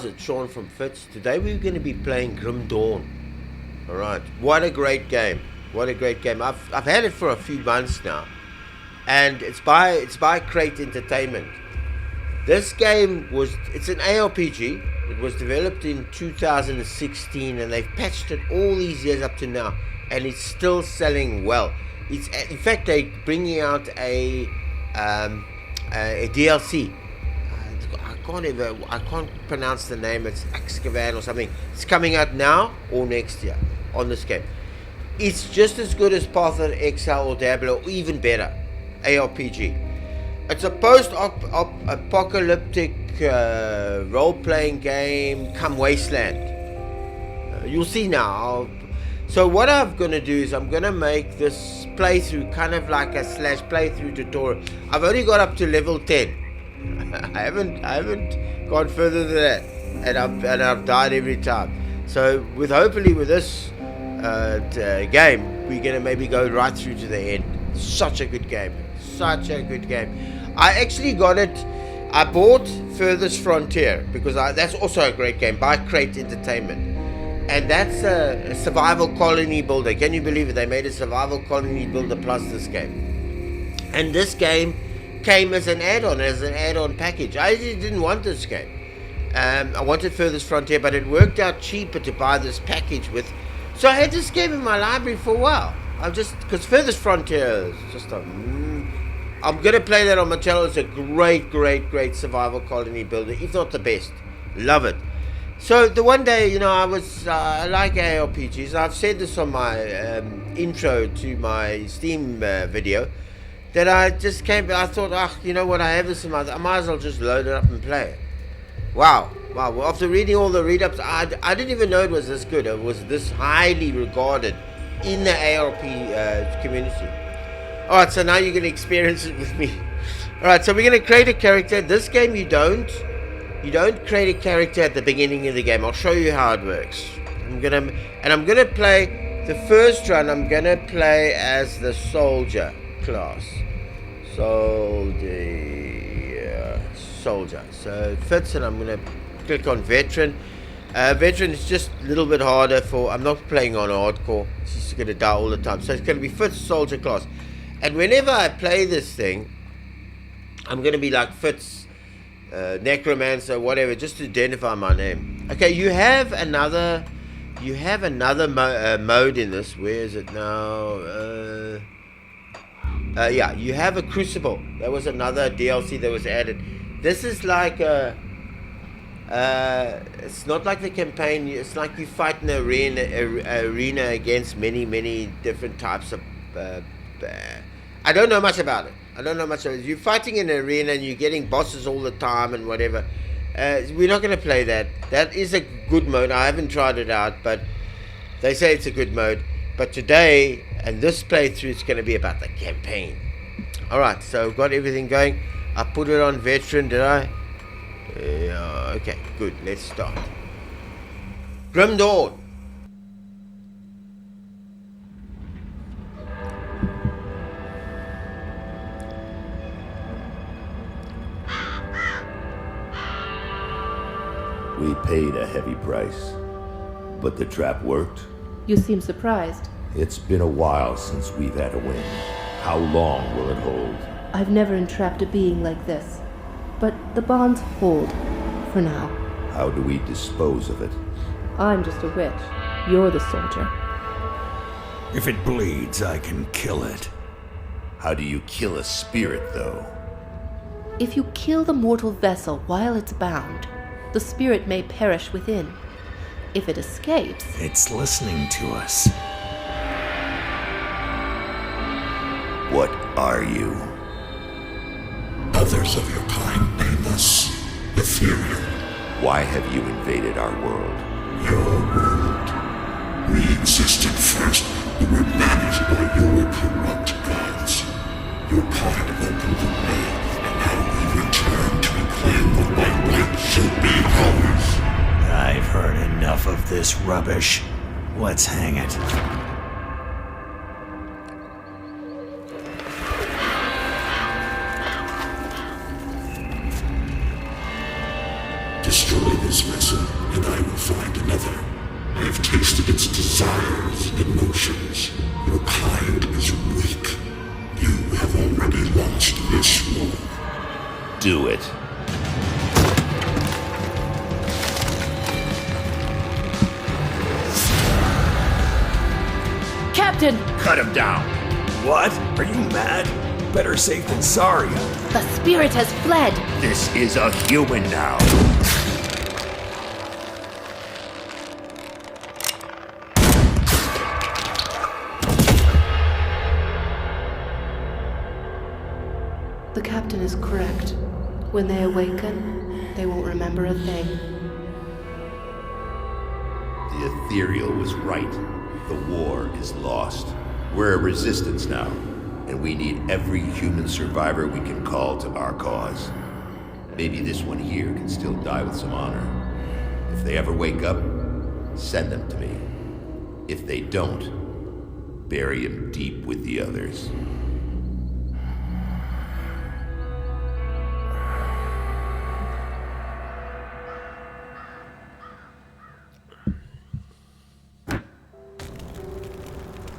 It's Sean from Fitz. Today we're going to be playing Grim Dawn. Alright, what a great game. What a great game. I've had it for a few months now. And it's by Crate Entertainment. This game it's an ARPG. It was developed in 2016 and they've patched it all these years up to now. And it's still selling well. In fact, they're bringing out a DLC. I can't pronounce the name. It's Excavan or something. It's coming out now or next year on this game. It's just as good as Path of Exile or Diablo, or even better. ARPG. It's a post-apocalyptic role-playing game come Wasteland. You'll see now. So what I'm going to do is I'm going to make this playthrough kind of like a slash playthrough tutorial. I've only got up to level 10. I haven't gone further than that, and I've died every time. So hopefully with this game, we're gonna maybe go right through to the end. Such a good game, such a good game. I actually got it. I bought Furthest Frontier because that's also a great game by Crate Entertainment, and that's a survival colony builder. Can you believe it? They made a survival colony builder plus this game, and this game came as an add-on package. I didn't want this game. I wanted Furthest Frontier, but it worked out cheaper to buy this package with. So I had this game in my library for a while. Because Furthest Frontier is just I'm gonna play that on my channel. It's a great survival colony builder, if not the best. Love it. So the one day, I like ARPGs. I've said this on my intro to my Steam video. That I just I thought, you know what, I have this in my, I might as well just load it up and play it. Wow. Well, after reading all the read-ups, I didn't even know it was this good. It was this highly regarded in the ARP community. Alright, so now you're going to experience it with me. Alright, so we're going to create a character. This game you don't create a character at the beginning of the game. I'll show you how it works. I'm going to play, the first run, I'm going to play as the soldier class. Soldier. So it fits, and I'm going to click on veteran. Veteran is just a little bit harder I'm not playing on hardcore. It's just going to die all the time. So it's going to be Fitz soldier class. And whenever I play this thing, I'm going to be like Fitz, necromancer, whatever, just to identify my name. Okay, you have another mode in this. Where is it now? Yeah, you have a crucible. That was another DLC that was added. This is like it's not like the campaign. It's like you fight in an arena against many different types of. I don't know much about it. You're fighting in an arena and you're getting bosses all the time and whatever. We're not going to play that. That is a good mode. I haven't tried it out, but they say it's a good mode. But today, and this playthrough, is going to be about the campaign. Alright, so I've got everything going. I put it on veteran, did I? Yeah, okay, good. Let's start. Grim Dawn. We paid a heavy price, but the trap worked. You seem surprised. It's been a while since we've had a win. How long will it hold? I've never entrapped a being like this, but the bonds hold, for now. How do we dispose of it? I'm just a witch. You're the soldier. If it bleeds, I can kill it. How do you kill a spirit, though? If you kill the mortal vessel while it's bound, the spirit may perish within. If it escapes... It's listening to us. What are you? Others of your kind name us ethereal. Why have you invaded our world? Your world. We existed first, but were managed by your corrupt gods. Your part opened the way, and now we return to reclaim what by right should be ours. I've heard enough of this rubbish. Let's hang it. Destroy this vessel, do it. Captain! Cut him down. What? Are you mad? Better safe than sorry. The spirit has fled! This is a human now. The captain is correct. When they awaken, they won't remember a thing. The ethereal was right. The war is lost. We're a resistance now, and we need every human survivor we can call to our cause. Maybe this one here can still die with some honor. If they ever wake up, send them to me. If they don't, bury him deep with the others.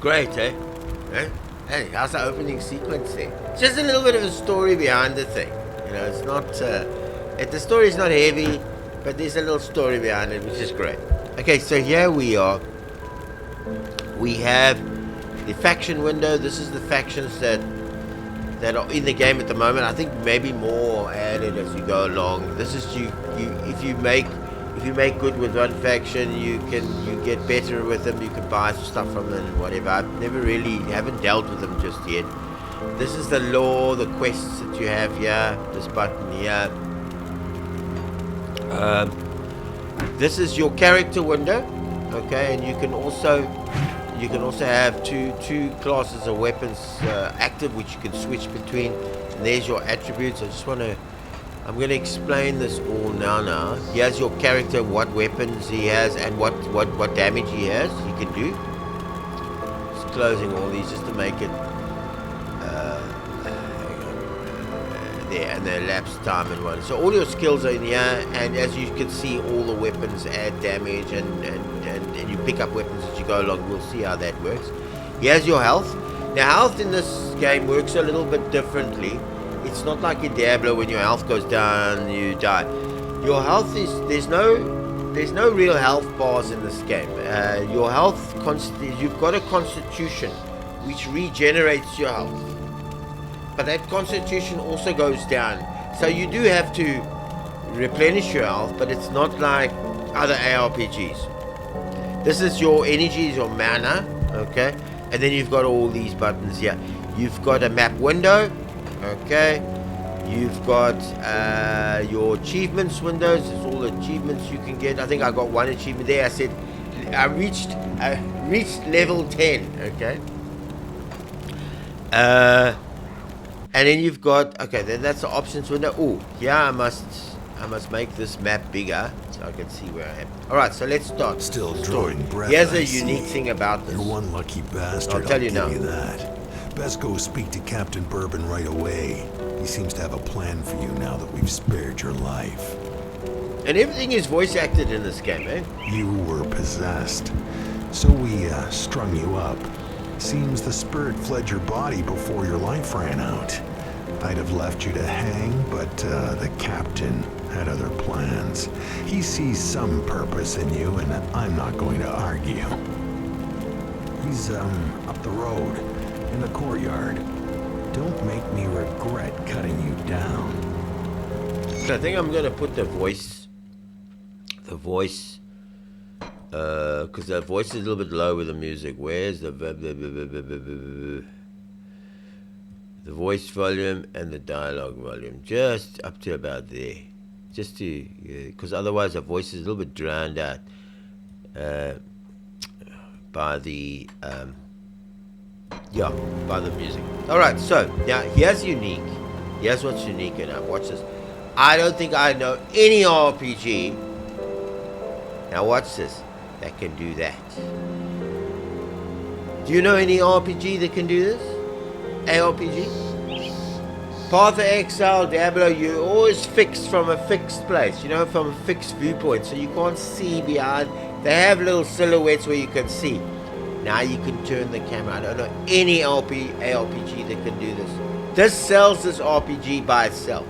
Great, eh? Hey, how's the opening sequence there? Just a little bit of a story behind the thing. You know, it's not... the story is not heavy, but there's a little story behind it, which is great. Okay, so here we are. We have the faction window. This is the factions that are in the game at the moment. I think maybe more added as you go along. This is if you make good with one faction, you get better with them. You can buy stuff from them and whatever. Haven't dealt with them just yet. This is the lore, the quests that you have here. This button here. This is your character window, okay, and you can also have two classes of weapons active, which you can switch between. And there's your attributes. I'm going to explain this all now. Here's your character, what weapons he has, and what damage he has, he can do. Just closing all these just to make it there, and the elapsed time and one. So all your skills are in here, and as you can see, all the weapons add damage, and you pick up weapons as you go along. We'll see how that works. Here's your health. Now, health in this game works a little bit differently. It's not like in Diablo when your health goes down, you die. Your health is there's no real health bars in this game. Your health you've got a constitution which regenerates your health, but that constitution also goes down. So you do have to replenish your health, but it's not like other ARPGs. This is your energy, your mana, okay, and then you've got all these buttons here. You've got a map window. Okay, you've got your achievements windows. It's all the achievements you can get. I think I got one achievement there. I said I reached level 10. Okay, and then you've got then that's the options window. Oh, yeah, I must make this map bigger so I can see where I am. All right, so let's start. Still drawing breath. Here's a unique thing about this. You're one lucky bastard. I'll tell you now. Give you that. Best go speak to Captain Bourbon right away. He seems to have a plan for you now that we've spared your life. And everything is voice acted in this game, eh? You were possessed, so we strung you up. Seems the spirit fled your body before your life ran out. I'd have left you to hang, but the captain had other plans. He sees some purpose in you, and I'm not going to argue. He's up the road. In the courtyard. Don't make me regret cutting you down. So I think I'm gonna put the voice, because the voice is a little bit low with the music. Where's the voice volume and the dialogue volume? Just up to about there, just to because otherwise the voice is a little bit drowned out by the by the music. Alright, so now here's what's unique enough. Watch this. I don't think I know any RPG, now watch this, that can do that. Do you know any RPG that can do this? ARPG? Path of Exile, Diablo, you're always fixed from a fixed place, from a fixed viewpoint, so you can't see behind. They have little silhouettes where you can see. Now you can turn the camera. I don't know any ARPG that can do this. This sells this RPG by itself.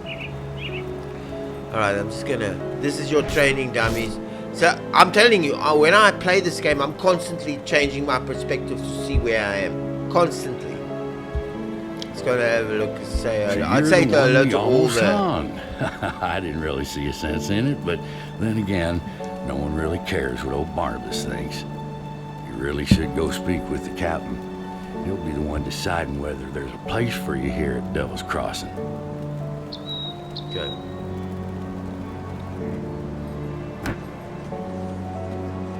Alright, I'm just gonna... This is your training, dummies. So, I'm telling you, when I play this game, I'm constantly changing my perspective to see where I am. Constantly. Let's go and have a look and say... So I'd say hello to all the... I didn't really see a sense in it, but then again, no one really cares what old Barnabas thinks. You really should go speak with the captain. He'll be the one deciding whether there's a place for you here at Devil's Crossing. Good.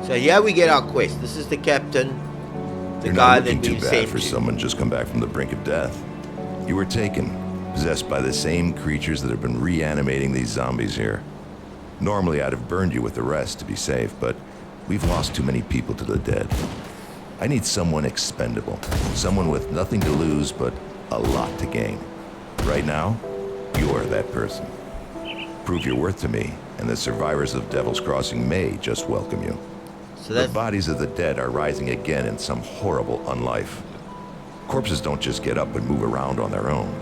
So here we get our quest. This is the captain, the You're guy not that looking we too bad sent for to. someone just come back from the brink of death. You were taken, possessed by the same creatures that have been reanimating these zombies here. Normally I'd have burned you with the rest to be safe, but we've lost too many people to the dead. I need someone expendable, someone with nothing to lose but a lot to gain. Right now, you're that person. Prove your worth to me, and the survivors of Devil's Crossing may just welcome you. So The that's... bodies of the dead are rising again in some horrible unlife. Corpses don't just get up and move around on their own.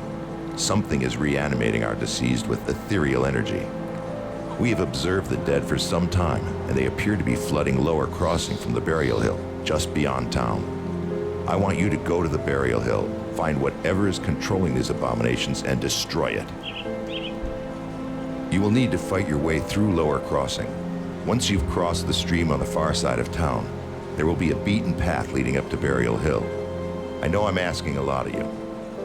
Something is reanimating our deceased with ethereal energy. We have observed the dead for some time, and they appear to be flooding Lower Crossing from the burial hill, just beyond town. I want you to go to the burial hill, find whatever is controlling these abominations, and destroy it. You will need to fight your way through Lower Crossing. Once you've crossed the stream on the far side of town, there will be a beaten path leading up to Burial Hill. I know I'm asking a lot of you,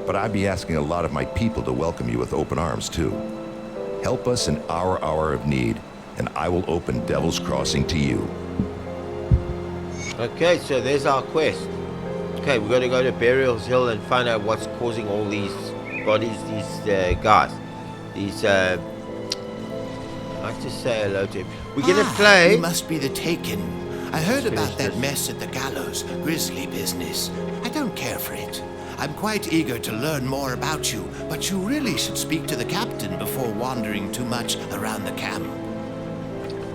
but I'd be asking a lot of my people to welcome you with open arms, too. Help us in our hour of need, and I will open Devil's Crossing to you. Okay, so there's our quest. Okay, we're going to go to Burial Hill and find out what's causing all these bodies, these guys. These, I'd like to say hello to him. We're going to play... You must be the Taken. I heard Let's about finish that this. mess at the gallows. Grisly business. I don't care for it. I'm quite eager to learn more about you, but you really should speak to the captain before wandering too much around the camp.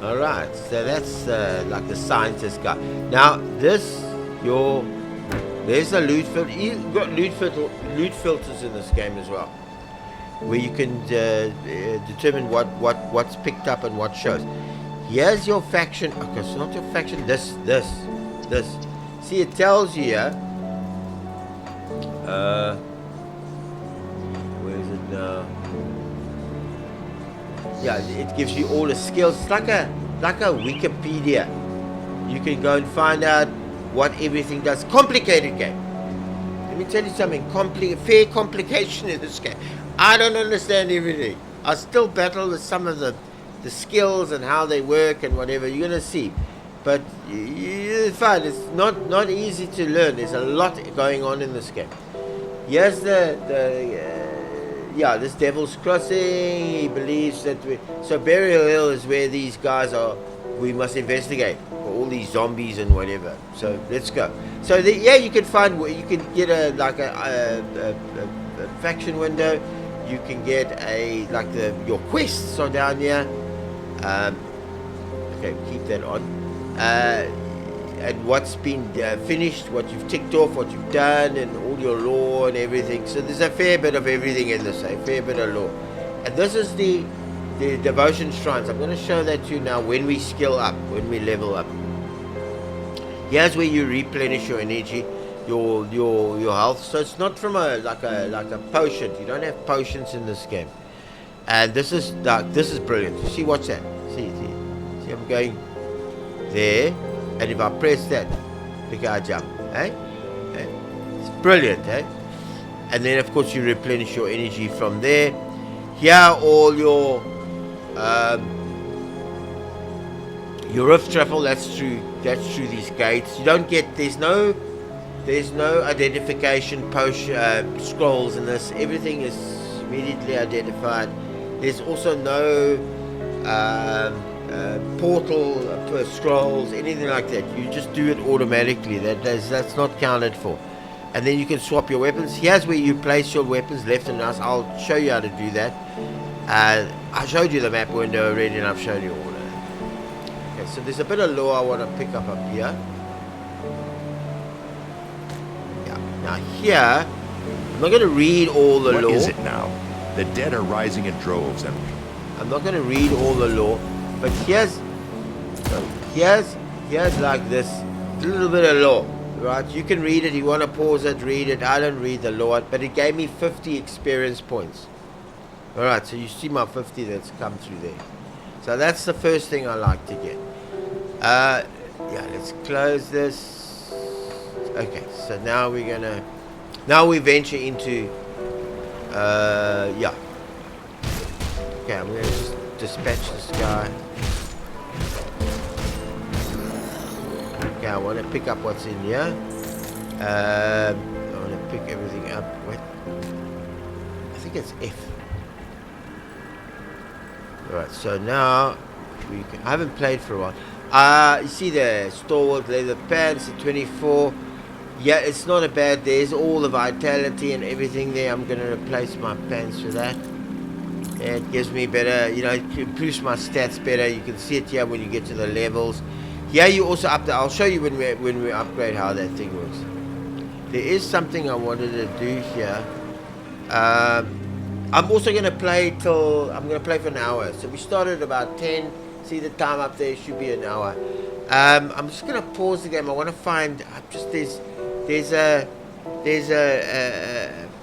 Alright, so that's like the scientist guy. Now, this, there's a loot filter. You've got loot filters in this game as well, where you can determine what's picked up and what shows. Here's your faction. Okay, so not your faction. This. See, it tells you here. Where is it now? Yeah, it gives you all the skills. It's like a Wikipedia. You can go and find out what everything does. Complicated game. Let me tell you something. Fair complication in this game. I don't understand everything. I still battle with some of the skills and how they work and whatever. You're gonna see. But you find it's not easy to learn. There's a lot going on in this game. Here's this Devil's Crossing. He believes that so Burial Hill is where these guys are. We must investigate for all these zombies and whatever. So let's go. So you can find where you can get a faction window. You can get your quests are down here. Okay, keep that on. And what's been finished, what you've ticked off, what you've done, and all your lore and everything. So there's a fair bit of everything in this, a fair bit of lore. And this is the devotion shrines. I'm going to show that to you now when we skill up, when we level up. Here's where you replenish your energy, your health. So it's not from a potion. You don't have potions in this game. And this is brilliant. See, watch that. See, I'm going there. And if I press that, look how I jump, eh? It's brilliant, eh? And then of course you replenish your energy from there. Here all your rift travel, that's through these gates. You don't get there's no identification scrolls in this. Everything is immediately identified. There's also no portal scrolls, anything like that. You just do it automatically. That's not counted for. And then you can swap your weapons. Here's where you place your weapons, left and right. I'll show you how to do that. I showed you the map window already, and I've shown you all of that. Okay, so there's a bit of lore I want to pick up here. Yeah. Now here, I'm not going to read all the lore. What is it now? The dead are rising in droves, and I'm not going to read all the lore, but here's like this little bit of lore, right? You can read it. You want to pause it, read it. I don't read the lore, but it gave me 50 experience points. All right, so you see my 50 that's come through there. So that's the first thing I like to get. Yeah, let's close this. Okay, so now we venture into yeah. Okay, I'm gonna just dispatch this guy. Okay, I want to pick up what's in here. I want to pick everything up. Wait, I think it's F. Alright, so now I haven't played for a while. You see the stalwart leather pants at 24. Yeah, it's not a bad. There's all the vitality and everything there. I'm going to replace my pants with that. It gives me better, you know, it improves my stats better. You can see it here when you get to the levels. Here you also up there. I'll show you when we upgrade how that thing works. There is something I wanted to do here. I'm also going to play I'm going to play for an hour. So we started about 10. See the time up there, it should be an hour. I'm just going to pause the game. I want to find, there's a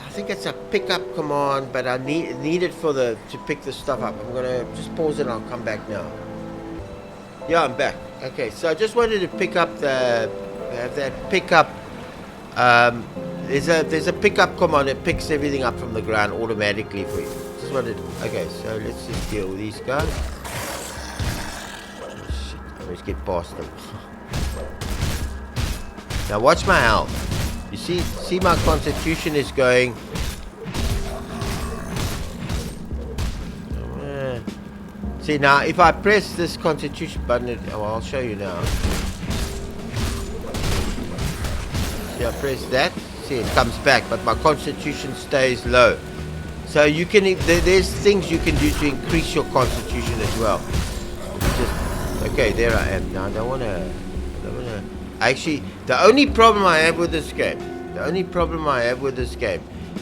I think it's a pickup command, but I need it to pick the stuff up. I'm going to just pause it and I'll come back now. Yeah, I'm back. Okay, so I just wanted to pick up that pickup. There's a pickup command that picks everything up from the ground automatically for you. Just wanted. Okay, so let's just deal with these guys. Oh, shit, let's get past them. Now watch my health. You see my constitution is going. See now, if I press this constitution button, I'll show you now. See, I press that. See, it comes back, but my constitution stays low. So you can, there's things you can do to increase your constitution as well. Okay, there I am. Now I don't wanna. Actually, the only problem I have with this game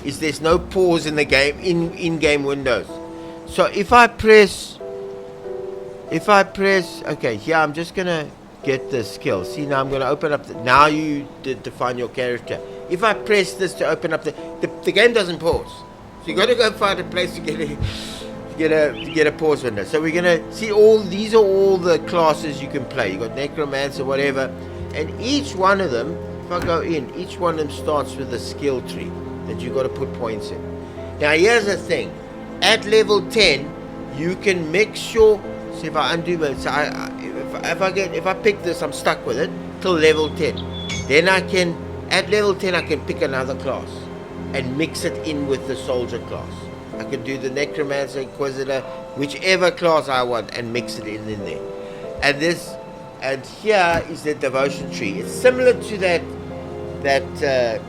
is there's no pause in the game in-game windows. So if I press, okay, here I'm just gonna get the skill. See, now I'm gonna open up. Now you define your character. If I press this to open up the game doesn't pause. So you got to go find a place to get a pause window. So we're gonna see these are all the classes you can play. You got necromancer, whatever, and each one of them. If I go in, each one of them starts with a skill tree that you got to put points in. Now here's the thing: at level 10, you can make sure. See if I undo it. So if I pick this, I'm stuck with it till level 10. Then at level 10, I can pick another class and mix it in with the soldier class. I can do the necromancer, inquisitor, whichever class I want, and mix it in there. And here is the devotion tree. It's similar to that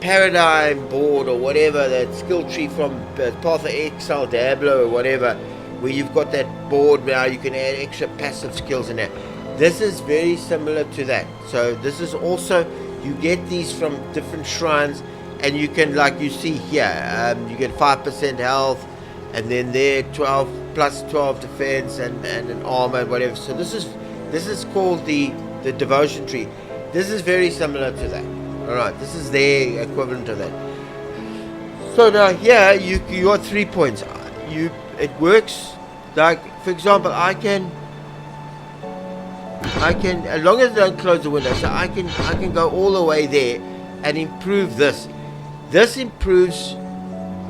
paradigm board or whatever, that skill tree from Path of Exile, Diablo or whatever, where you've got that board now, you can add extra passive skills in there. This is very similar to that. So this is also, you get these from different shrines, and you can, like you see here, you get 5% health, and then there 12 plus 12 defense and an armor and whatever. So this is called the devotion tree. This is very similar to that. All right, this is their equivalent to that. So now here you got 3 points. It works like, for example, I can as long as I don't close the window, so I can go all the way there and improve this. This improves.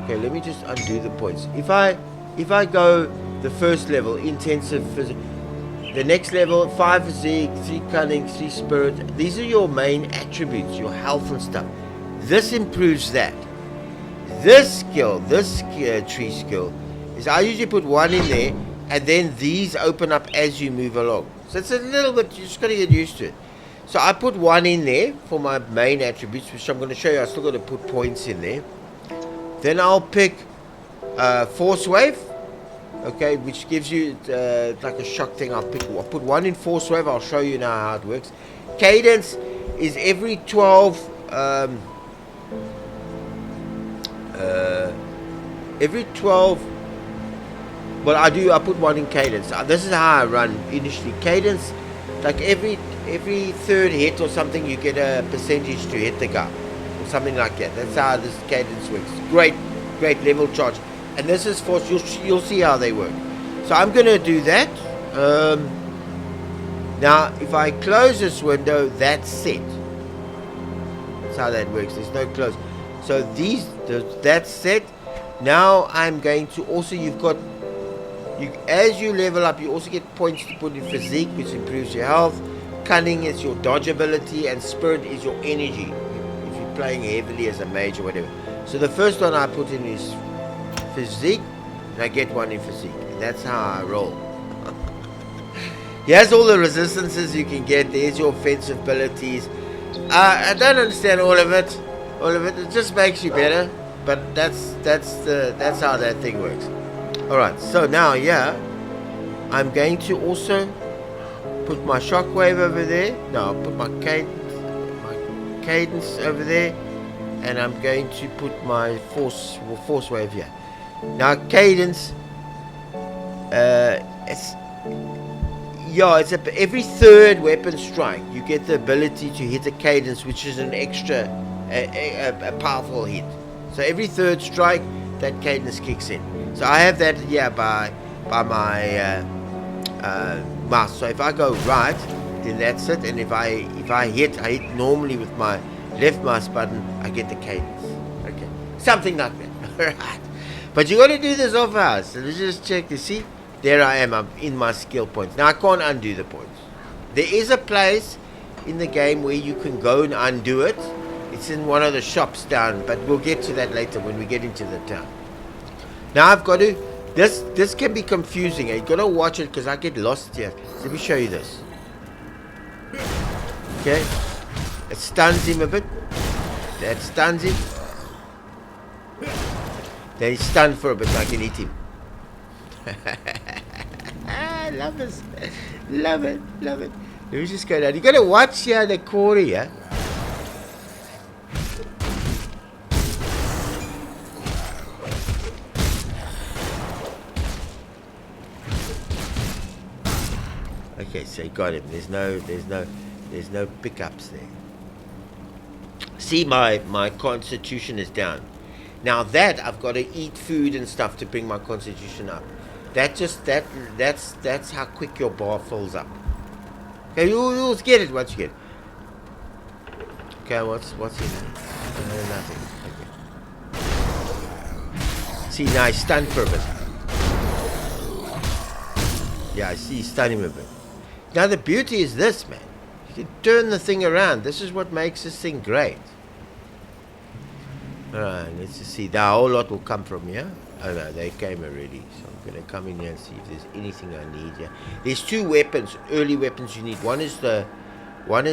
Okay, let me just undo the points. If I go the first level, intensive physics. The next level, 5 physique, 3 cunning, 3 spirit. These are your main attributes, your health and stuff. This improves that. This tree skill, is I usually put 1 in there, and then these open up as you move along. So it's a little bit, you just got to get used to it. So I put 1 in there for my main attributes, which I'm going to show you. I still got to put points in there. Then I'll pick Force Wave. Okay, which gives you like a shock thing. I'll put 1 in Force Wave. I'll show you now how it works. Cadence is every 12 Well, I put one in cadence. This is how I run initially. Cadence, like every third hit or something, you get a percentage to hit the guy, or something like that. That's how this cadence works. Great level charge. And this is for, you'll see how they work. So I'm going to do that. Now, if I close this window, that's set. That's how that works. There's no close. So that's set. Now I'm going to also, as you level up, you also get points to put in physique, which improves your health. Cunning is your dodge ability, and spirit is your energy, if you're playing heavily as a mage or whatever. So the first one I put in is physique, and I get one in physique. And that's how I roll. Here's all the resistances you can get. There's your offensive abilities. I don't understand all of it. It just makes you better. But that's how that thing works. Alright, so now I'm going to also put my shockwave over there. No, I'll put my cadence over there. And I'm going to put my force wave here. Now cadence, it's every third weapon strike you get the ability to hit a cadence, which is an extra a powerful hit. So every third strike, that cadence kicks in. So I have that here by my mouse. So if I go right, then that's it. And if I hit normally with my left mouse button, I get the cadence. Okay, something like that. Alright. But you got to do this off hours. So let's just check. You see, there I am. I'm in my skill points. Now I can't undo the points. There is a place in the game where you can go and undo it. It's in one of the shops down, but we'll get to that later when we get into the town. Now I've got to. This can be confusing. You've got to watch it because I get lost here. So let me show you this. Okay, it stuns him a bit. That stuns him. Then he's stunned for a bit, so I can hit him. I love this. Love it. Let me just go down. You gotta watch here the corner here. Okay, so you got him. There's no pickups there. See, my constitution is down. Now that I've got to eat food and stuff to bring my constitution up. That's how quick your bar fills up. Okay, you'll get it once you get it. Okay, what's in there? Nothing. Okay. See, now he's stunned for a bit. Yeah, I see he's stunned him a bit. Now the beauty is this, man. You can turn the thing around. This is what makes this thing great. Alright, let's just see. The whole lot will come from here. Oh no, they came already. So I'm going to come in here and see if there's anything I need here. There's two weapons, early weapons you need. One is the, watch,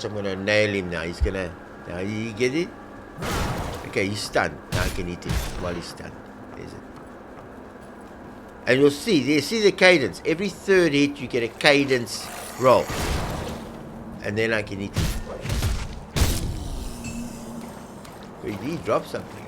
I'm going to nail him now. He's going to, now you get it? Okay, he's stunned. Now I can hit him while he's stunned. There's it. And you'll see, the cadence. Every third hit you get a cadence roll. And then I can hit him. He dropped something.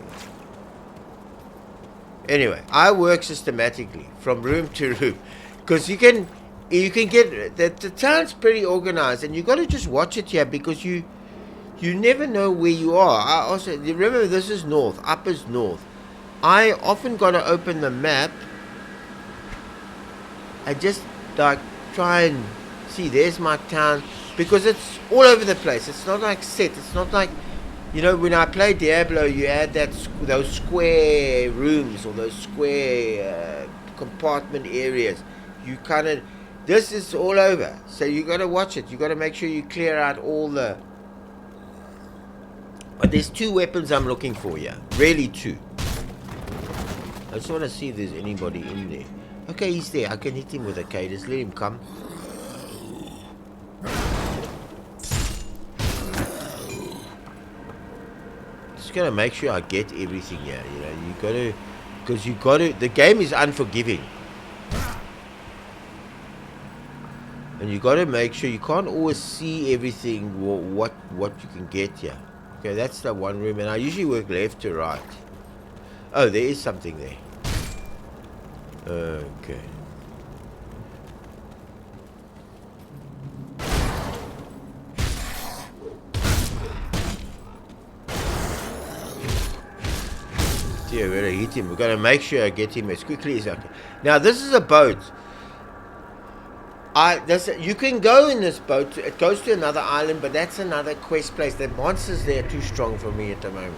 Anyway, I work systematically from room to room, because you can get the town's pretty organized, and you got to just watch it here because you never know where you are. I also remember this is north, up is north. I often got to open the map. I just like try and see. There's my town because it's all over the place. It's not like set. It's not like. You know, when I play Diablo, you had those square rooms or those square compartment areas. You kind of, this is all over. So you got to watch it. You got to make sure you clear out all the. But there's two weapons I'm looking for here. Really two. I just want to see if there's anybody in there. Okay, he's there. I can hit him with a cadence. Let him come. Just gotta make sure I get everything here. You know, you gotta, because you gotta. The game is unforgiving, and you gotta make sure you can't always see everything. What you can get here. Okay, that's the one room, and I usually work left to right. Oh, there is something there. Okay. Yeah, we're gonna hit him. We're gonna make sure I get him as quickly as I can. Now, this is a boat. You can go in this boat. It goes to another island, but that's another quest place. The monsters there are too strong for me at the moment.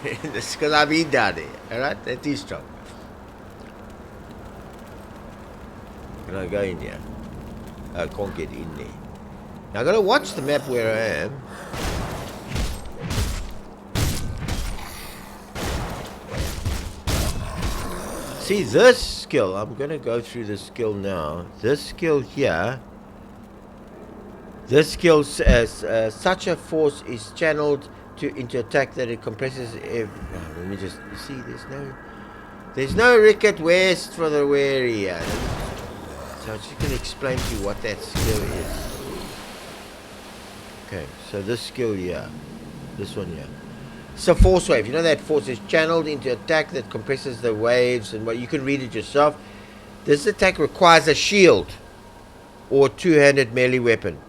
Because I've been down there. Alright? They're too strong. Can I go in here? I can't get in there. Now I gotta watch the map where I am. See this skill, I'm gonna go through the skill now. This skill here, this skill such a force is channeled into attack that it compresses. Let me just see. There's no Ricket West for the wary here. So I'm just gonna explain to you what that skill is. Okay, so this skill here, this one here. It's a force wave. You know that force is channeled into attack that compresses the waves, and you can read it yourself. This attack requires a shield or two-handed melee weapon.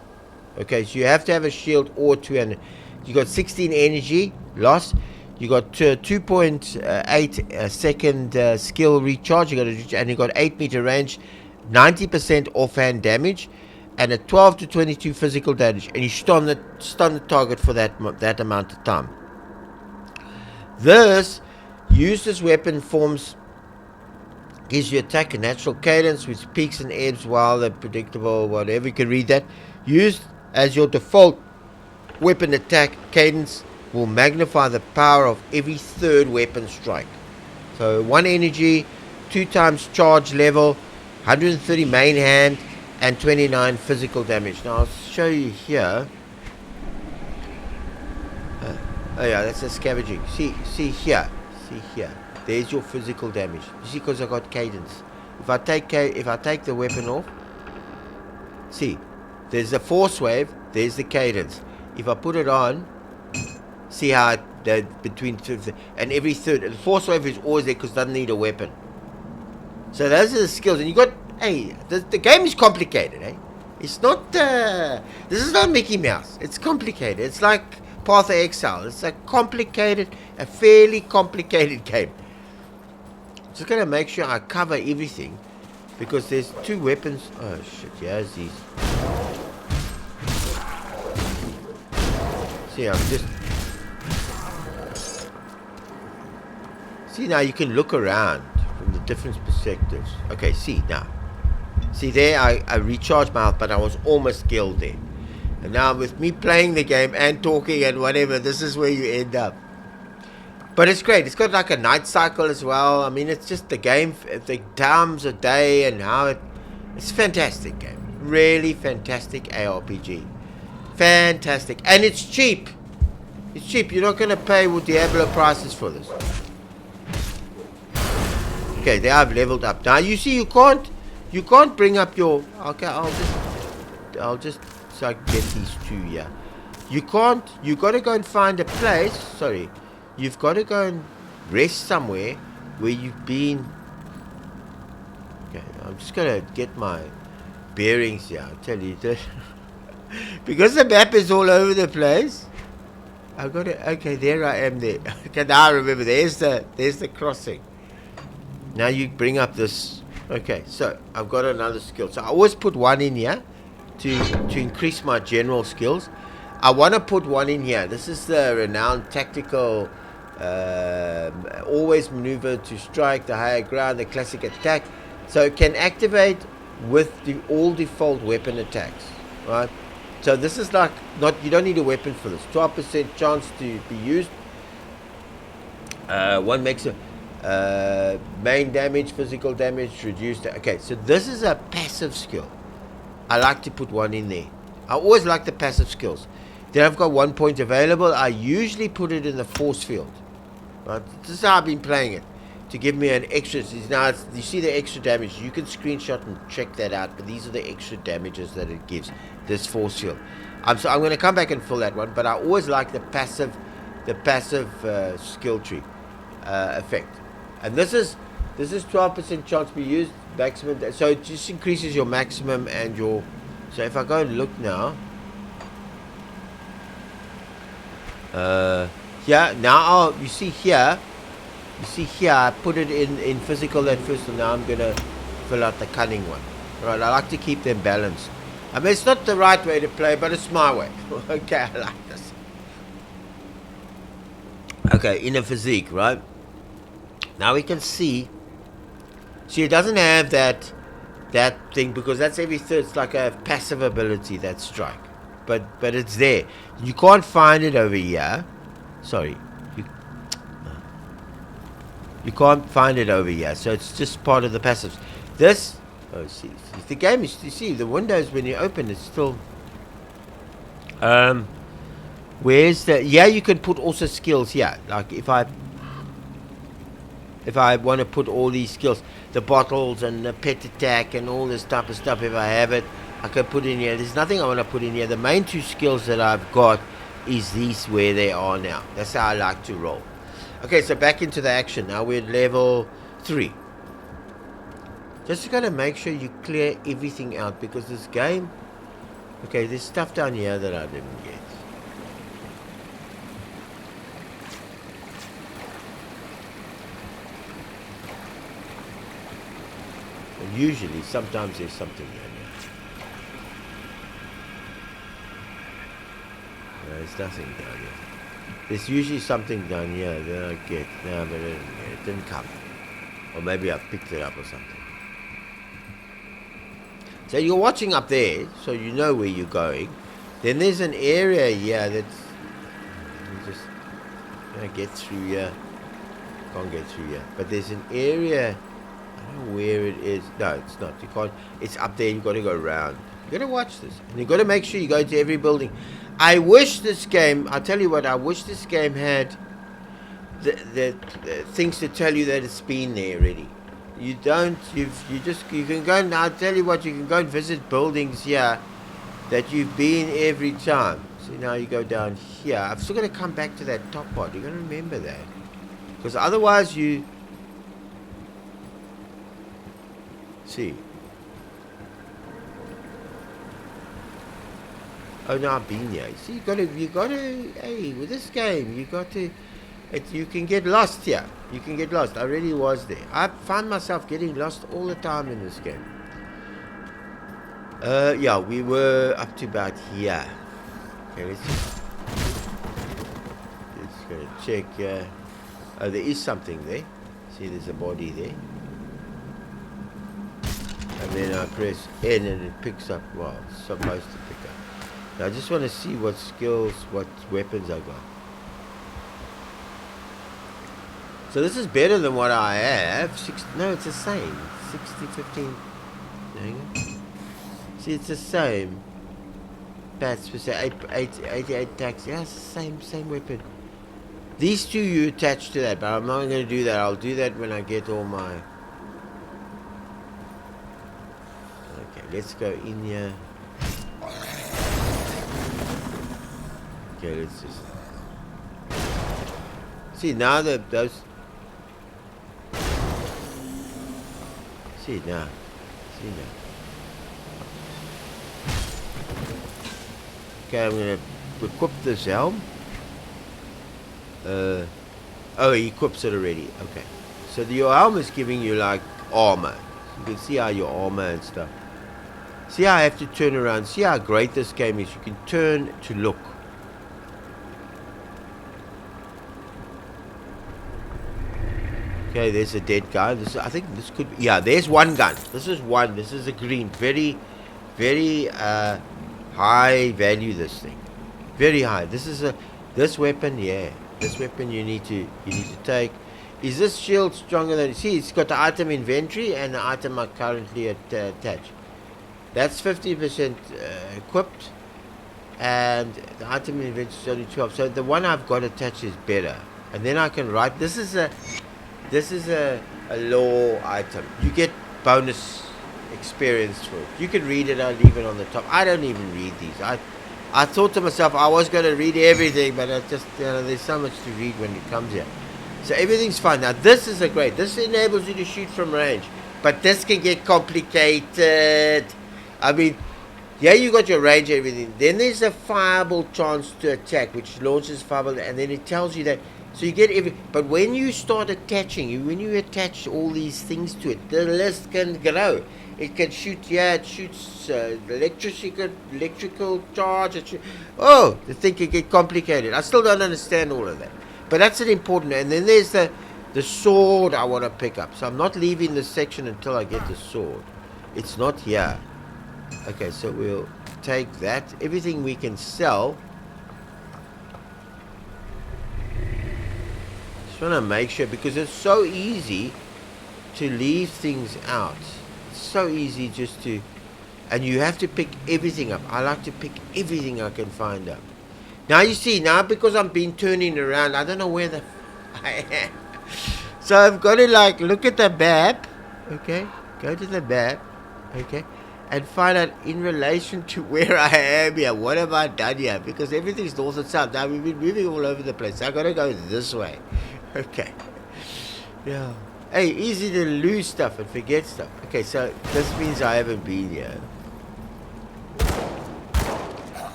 Okay, so you have to have a shield or two-handed. You got 16 energy loss. You got 2.8 second skill recharge. And you got 8 meter range, 90% offhand damage, and a 12 to 22 physical damage. And you stun the target for that amount of time. This weapon forms gives you attack a natural cadence which peaks and ebbs while the predictable whatever. You can read that. Used as your default weapon attack, cadence will magnify the power of every third weapon strike. So 1 energy, 2 times charge level, 130 main hand, and 29 physical damage. Now I'll show you here. Oh yeah, that's a scavenging. See here. There's your physical damage. You see, because I got cadence. If I take the weapon off, see, there's the force wave. There's the cadence. If I put it on, see how between two and every third. The force wave is always there because it doesn't need a weapon. So those are the skills, and you got. Hey, the game is complicated. Eh? It's not. This is not Mickey Mouse. It's complicated. It's like Path of Exile. It's a fairly complicated game. Just gonna make sure I cover everything because there's 2 weapons. Oh shit! Here's these. See, See now you can look around from the different perspectives. Okay, see now. See there, I recharged my health, but I was almost killed there. And now with me playing the game and talking and whatever, this is where you end up. But it's great. It's got like a night cycle as well. I mean, it's just the game, the times a day and how it's a fantastic game. Really fantastic ARPG. Fantastic. And it's cheap. It's cheap. You're not going to pay with Diablo prices for this. Okay, there I've leveled up. Now you see you can't bring up your. Okay, I'll just so I can get these 2 here. You got to go and find a place. Sorry, you've got to go and rest somewhere where you've been. Okay, I'm just gonna get my bearings here. I'll tell you that because the map is all over the place. I've got to. Okay, there I am. There. Okay, now I remember. There's the crossing. Now you bring up this. Okay, so I've got another skill. So I always put 1 in here to increase my general skills. I want to put 1 in here. This is the renowned tactical, always maneuver to strike the higher ground, the classic attack. So it can activate with the all default weapon attacks, right? So this is like you don't need a weapon for this. 12% chance to be used. 1 makes a main damage, physical damage reduced. Okay, so this is a passive skill. I like to put 1 in there. I always like the passive skills. Then I've got 1 point available. I usually put it in the force field. Right? This is how I've been playing it. To give me an extra. Now you see the extra damage. You can screenshot and check that out. But these are the extra damages that it gives. This force field. I'm going to come back and fill that one. But I always like the passive skill tree effect. And this is 12% chance to be used maximum. So it just increases your maximum and your. So if I go and look now, here now you see here, I put it in physical at first, and now I'm gonna fill out the cunning one. Right, I like to keep them balanced. I mean, it's not the right way to play, but it's my way. Okay, I like this. Okay, inner physique, right? Now we can see. See, it doesn't have that thing because that's every third. It's like a passive ability, that strike. But it's there. You can't find it over here. Sorry, you can't find it over here. So it's just part of the passives. This. Oh, see, the game is. You see, the windows when you open, it's still. Where's the? Yeah, you can put also skills here. Like if I want to put all these skills, the bottles and the pet attack and all this type of stuff, if I have it, I can put in here. There's nothing I want to put in here. The main two skills that I've got is these where they are now. That's how I like to roll. Okay, so back into the action. Now we're at level 3. Just gotta make sure you clear everything out because this game. Okay, there's stuff down here that I didn't get. And usually, sometimes there's something down here. No, there's nothing down here. There's usually something down here that I get. No, but it didn't come. Or maybe I picked it up or something. So you're watching up there, so you know where you're going. Then there's an area here that's... You just get through here. Can't get through here. But there's an area... I don't know where it is. No, it's not. You can't... It's up there. You've got to go around. You've got to watch this. And you've got to make sure you go to every building. I wish this game... I'll tell you what. I wish this game had the things to tell you that it's been there already. You don't, you can go and I'll tell you what, you can go and visit buildings here that you've been every time. See, now you go down here. I've still got to come back to that top part. You're going to remember that. Because otherwise you... See. Oh, no, I've been here. See, you got to, hey, with this game, you got to... you can get lost here. You can get lost. I really was there. I find myself getting lost all the time in this game. Yeah, we were up to about here. Okay, let's go check. Oh, there is something there. See, there's a body there. And then I press N and it picks up. Well, it's supposed to pick up. Now, I just want to see what skills, what weapons I got. So this is better than what I have. No, it's the same. 60, 15. Hang on. See, it's the same. Bats, 88 attacks. Yeah, it's the same weapon. These two you attach to that, but I'm not going to do that. I'll do that when I get all my... Okay, let's go in here. Okay, let's just... See, now that those... See now. Okay, I'm gonna equip this helm. Oh, he equips it already. Okay. So your helm is giving you like armor. You can see how your armor and stuff. See how I have to turn around. See how great this game is. You can turn to look. Okay, there's a dead guy. I think this could be... Yeah, there's one gun. This is one. This is a green. Very, very high value, this thing. Very high. This weapon, yeah. This weapon you need to take. Is this shield stronger than... See, it's got the item inventory and the item are currently attached. That's 50% equipped. And the item inventory is only 12. So the one I've got attached is better. And then I can write... This is a law item. You get bonus experience for it. You can read it. I'll leave it on the top. I don't even read these. I thought to myself I was going to read everything, but I just there's so much to read when it comes here. So everything's fine. Now this is this enables you to shoot from range. But this can get complicated. I mean, yeah, you got your range and everything. Then there's a fireable chance to attack, which launches fireable, and then it tells you that. So you get but when you start attaching, when you attach all these things to it, the list can grow. It can shoot, it shoots electrical charge. The thing can get complicated. I still don't understand all of that. But that's an important, and then there's the sword I want to pick up. So I'm not leaving this section until I get the sword. It's not here. Okay, so we'll take that. Everything we can sell. Just want to make sure, because it's so easy to leave things out. It's so easy just to, and you have to pick everything up. I like to pick everything I can find up. Now you see, because I've been turning around, I don't know where I am. So I've got to look at the map, okay? Go to the map, okay? And find out in relation to where I am here. What have I done here? Because everything's north and south. Now we've been moving all over the place. So I've got to go this way. Okay. Yeah. Hey, easy to lose stuff and forget stuff. Okay, so this means I haven't been here.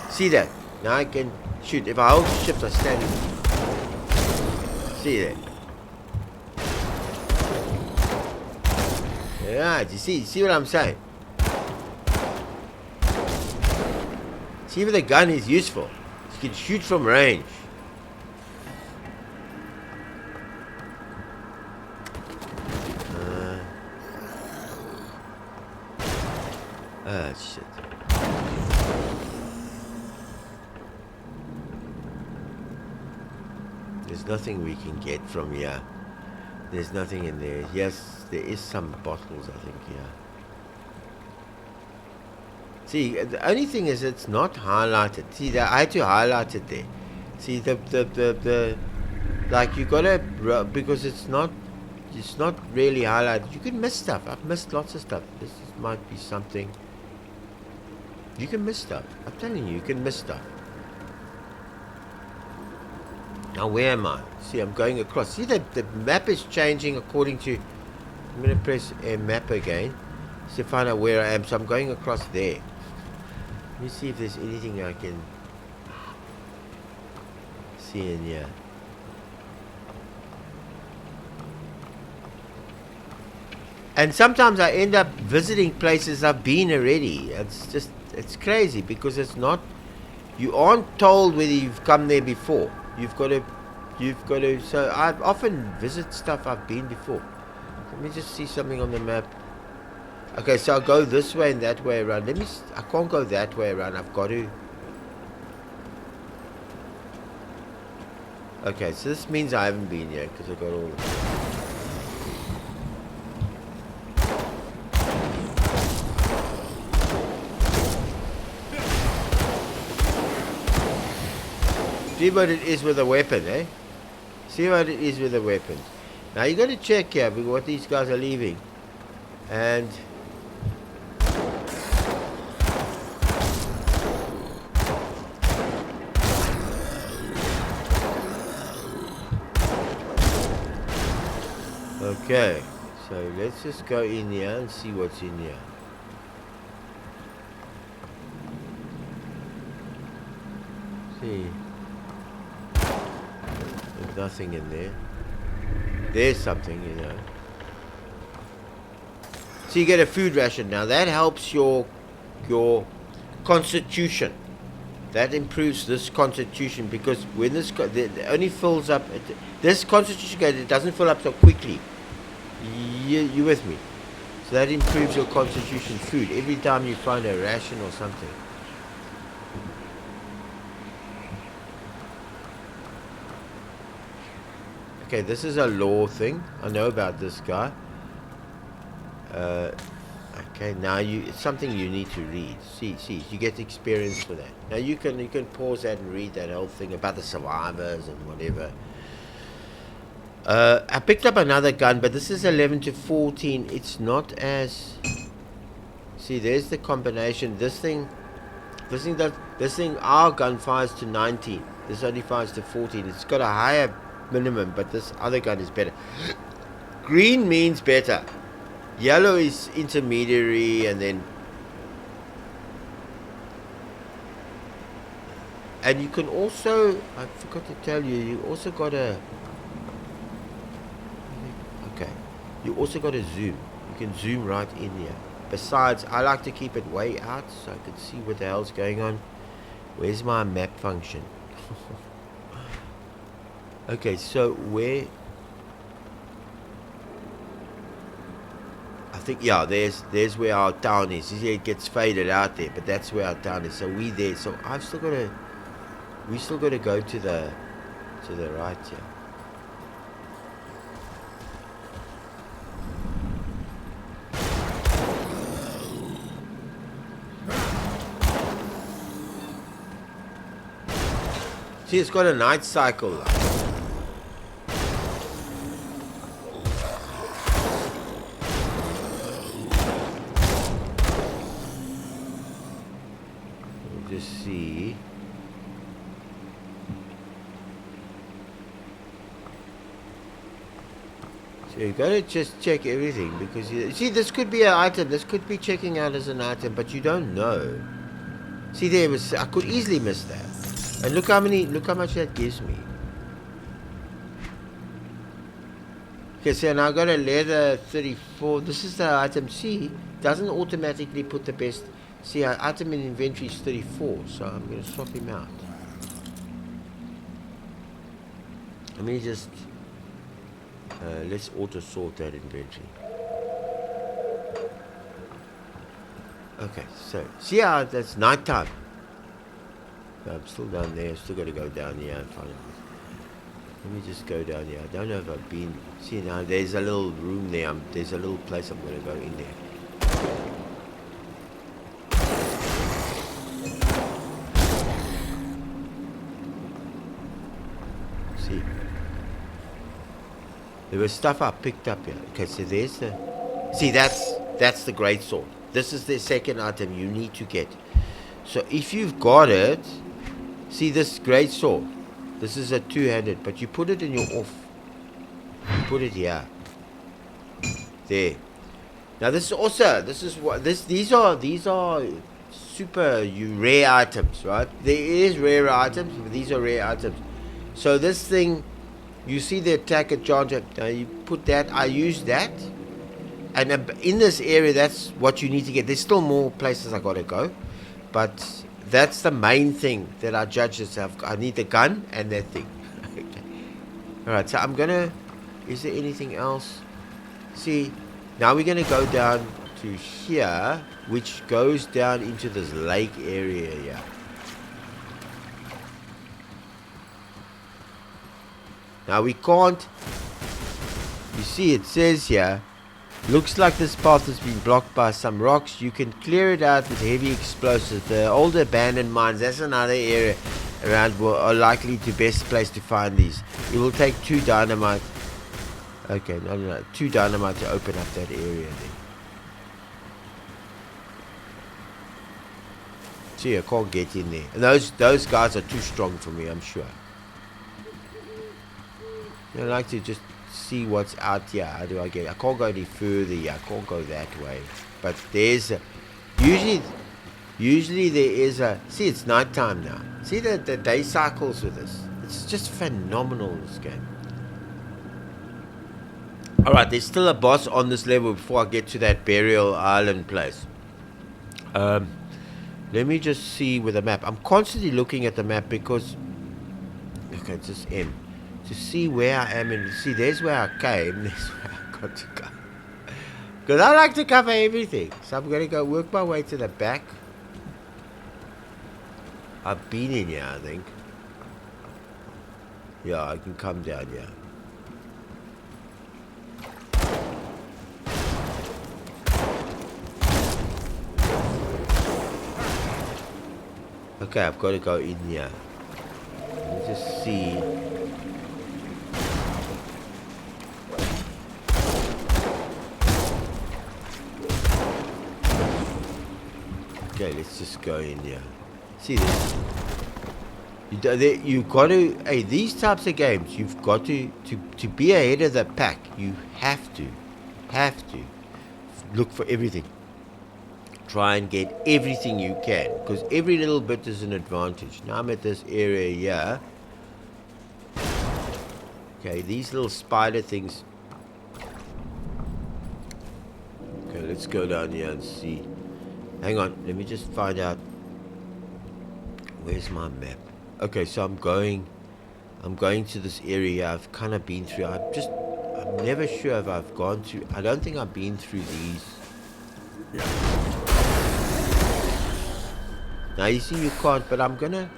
See that? Now I can shoot. If I hold shift, I stand. See that? Yeah, you see what I'm saying? See where the gun is useful. You can shoot from range. Shit. There's nothing we can get from here. There's nothing in there. Yes, there is some bottles, I think, yeah. See, the only thing is it's not highlighted. See, I had to highlight it there. See, the you gotta, because it's not really highlighted. You can miss stuff. I've missed lots of stuff. This might be something. You can miss stuff. I'm telling you can miss stuff. Now where am I? See, I'm going across. See that the map is changing according to. I'm going to press map again to find out where I am. So I'm going across there. Let me see if there's anything I can see in here. And sometimes I end up visiting places I've been already. It's crazy because it's not. You aren't told whether you've come there before. You've got to. So I often visit stuff I've been before. Let me just see something on the map. Okay, so I'll go this way and that way around. I can't go that way around. I've got to. Okay, so this means I haven't been here because I got all. See what it is with a weapon, eh? See what it is with a weapon. Now you got to check here what these guys are leaving. And okay, so let's just go in here and see what's in here. See. There's nothing in there. There's something, you know. So you get a food ration. Now that helps your constitution. That improves this constitution because when this it only fills up. This constitution it doesn't fill up so quickly. You with me? So that improves your constitution food every time you find a ration or something. Okay, this is a law thing. I know about this guy. Okay, now it's something you need to read. See, you get experience for that. Now you can pause that and read that whole thing about the survivors and whatever. I picked up another gun, but this is 11 to 14. It's not as. See, there's the combination. This thing. Our gun fires to 19. This only fires to 14. It's got a higher minimum, but this other gun is better. Green means better. Yellow is intermediary, and then... And you can also... I forgot to tell you, you also got a... Okay. You also got a zoom. You can zoom right in here. Besides, I like to keep it way out so I can see what the hell's going on. Where's my map function? Okay, so where... I think, yeah, there's where our town is. You see, it gets faded out there, but that's where our town is. So we there. So I've still got to... We still got to go to the right here. See, it's got a night cycle. We'll just see. So you gotta just check everything, because you see, this could be an item. This could be checking out as an item, but you don't know. See, there was... I could easily miss that. And look how much that gives me. Okay, so now I got a leather 34. This is the item. See, doesn't automatically put the best. See, our item in inventory is 34, so I'm going to swap him out. Let me just... let's auto-sort that inventory. Okay, so, see how that's nighttime. I'm still down there. Still got to go down here and find it. Let me just go down here. I don't know if I've been... See, now there's a little room there. There's a little place I'm going to go in there. See. There was stuff I picked up here. Okay, so there's the... See, that's the great sword. This is the second item you need to get. So if you've got it... See this great sword. This is a two-handed, but you put it in your off. You put it here. There. Now this is also, this is what this. These are super rare items, right? There is rare items, but these are rare items. So this thing, you see the attack at John. You put that. I use that, and in this area, that's what you need to get. There's still more places I gotta go, but. That's the main thing that our judges have. I need the gun and that thing. Okay. Alright, so I'm gonna... Is there anything else? See, now we're gonna go down to here, which goes down into this lake area here. Now we can't... You see, it says here... Looks like this path has been blocked by some rocks. You can clear it out with heavy explosives. The older abandoned mines, that's another area around, are likely the best place to find these. It will take 2 dynamite. Okay, no, 2 dynamite to open up that area there. See, I can't get in there. And those guys are too strong for me, I'm sure. I like to just see what's out here. How do I get? I can't go any further here. I can't go that way. But there's a, usually there is a... See, it's nighttime now. See the day cycles with this. It's just phenomenal, this game. Alright, there's still a boss on this level before I get to that burial island place. Let me just see with the map. I'm constantly looking at the map because... Okay, it's just M. To see where I am and see, there's where I came. There's where I got to go. Because I like to cover everything. So I'm going to go work my way to the back. I've been in here, I think. Yeah, I can come down here. Okay, I've got to go in here. Let me just see. Okay, let's just go in here. See this? You got to. Hey, these types of games, you've got to be ahead of the pack. You have to look for everything. Try and get everything you can, because every little bit is an advantage. Now I'm at this area here. Okay, these little spider things. Okay, let's go down here and see. Hang on, let me just find out. Where's my map? Okay, so I'm going to this area. I've kind of been through. I'm never sure if I've gone through. I don't think I've been through these. Now you see you can't, but I'm gonna.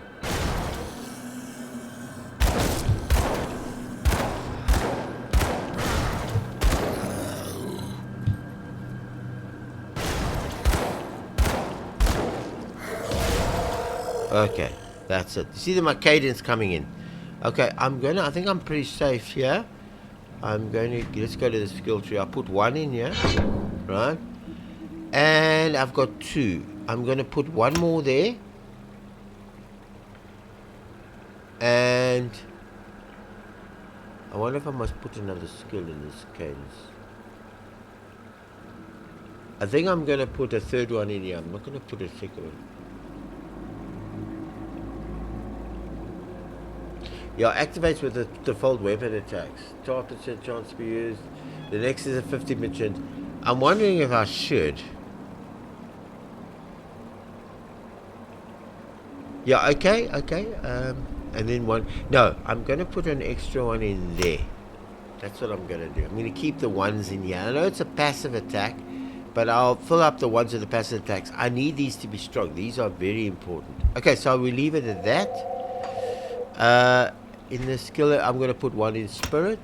Okay, that's it. You see my cadence coming in. Okay, I think I'm pretty safe here. Let's go to the skill tree. I'll put 1 in here, right? And I've got 2. I'm gonna put 1 more there. And I wonder if I must put another skill in this cadence. I think I'm gonna put a 3rd one in here. I'm not gonna put a 2nd one. Yeah, activates with the default weapon attacks. 12% chance to be used. The next is a 50%. I'm wondering if I should. Yeah, okay. And then 1. No, I'm going to put an extra one in there. That's what I'm going to do. I'm going to keep the 1s in here. I know it's a passive attack, but I'll fill up the 1s with the passive attacks. I need these to be strong. These are very important. Okay, so we leave it at that. In the skill, I'm going to put 1 in spirit,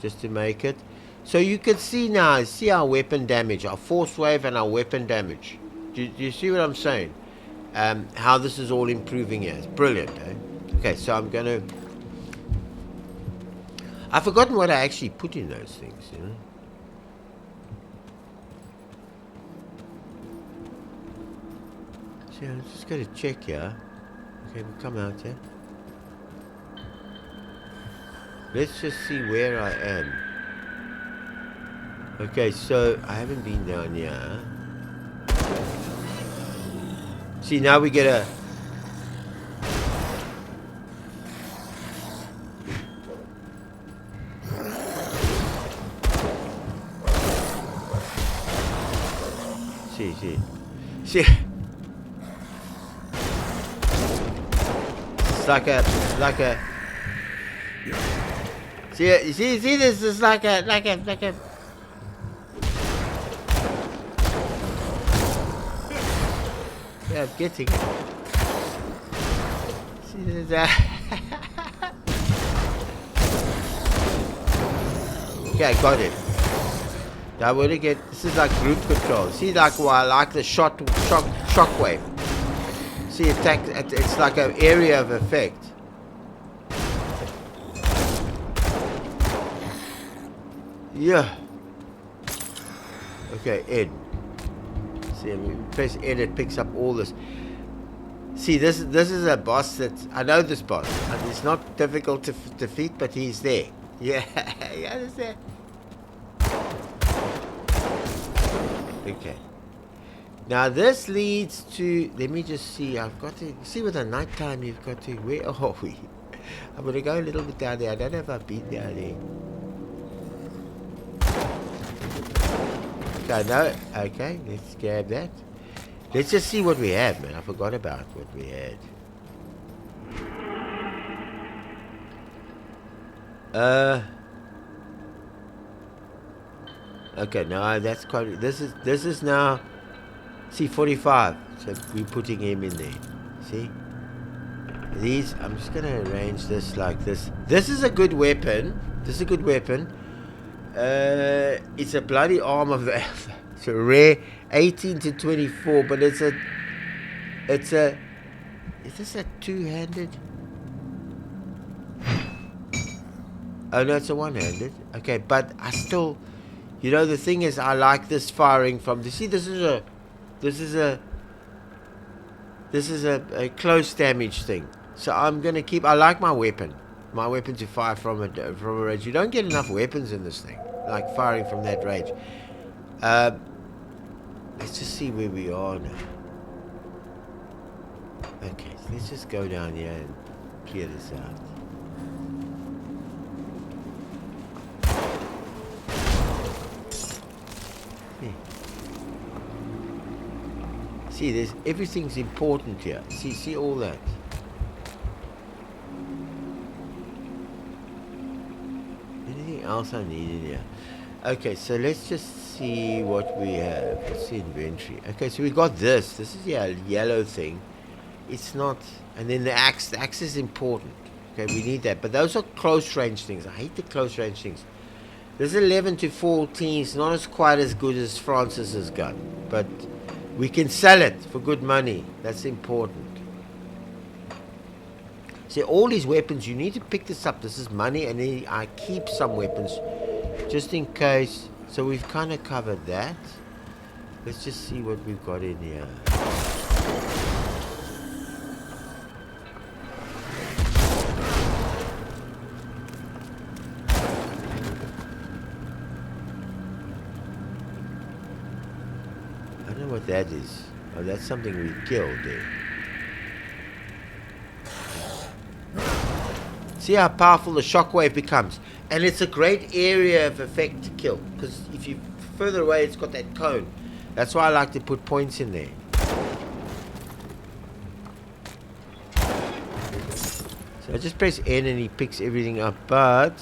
just to make it. So you can see now, see our weapon damage, our force wave and our weapon damage. Do you see what I'm saying? How this is all improving here. It's brilliant, eh? Okay, so I'm going to... I've forgotten what I actually put in those things, you know. So I'm just going to check here. Okay, we come out here. Let's just see where I am. Okay, so I haven't been down here. See, now we get a... See. It's like a... See, this is like a... Yeah, I'm getting it. See, there's a... Okay, I got it. Now we're gonna get... This is like group control. See, like the shock wave. See, attack... It's like an area of effect. Yeah. Okay, Ed. See, we press Ed, it picks up all this. See, this is a boss that... I know this boss. And it's not difficult to defeat, but he's there. Yeah, you understand? Okay. Now this leads to... Let me just see. I've got to... See, with the night time, you've got to... Where are we? I'm going to go a little bit down there. I don't know if I've been down there. Okay, no. Okay, let's grab that. Let's just see what we have, man. I forgot about what we had. Okay, no, that's quite... This is now... See, 45. So we're putting him in there. See? These... I'm just going to arrange this like this. This is a good weapon. This is a good weapon. It's a bloody arm of the... It's a rare 18 to 24, but it's a... Is this a two-handed? Oh no, it's a one-handed. Okay, but I still... You know, the thing is, I like this firing from... See, this is a close damage thing. So I'm gonna keep. I like my weapon. My weapon to fire from a range. You don't get enough weapons in this thing, like firing from that range. Let's just see where we are now. Okay, so let's just go down here and clear this out. See, there's everything's important here. See all that. Anything else I need in here? Okay, so let's just see what we have. What's the inventory? Okay, so we got this. This is a yellow thing. It's not. And then the axe. The axe is important. Okay, we need that. But those are close range things. I hate the close range things. This 11 to 14 is not as quite as good as Francis's gun, but we can sell it for good money. That's important. See, all these weapons, you need to pick this up. This is money, and then I keep some weapons just in case. So we've kind of covered that. Let's just see what we've got in here. I don't know what that is. Oh, that's something we killed there. See how powerful the shockwave becomes. And it's a great area of effect to kill. Because if you're further away, it's got that cone. That's why I like to put points in there. So I just press N and he picks everything up. But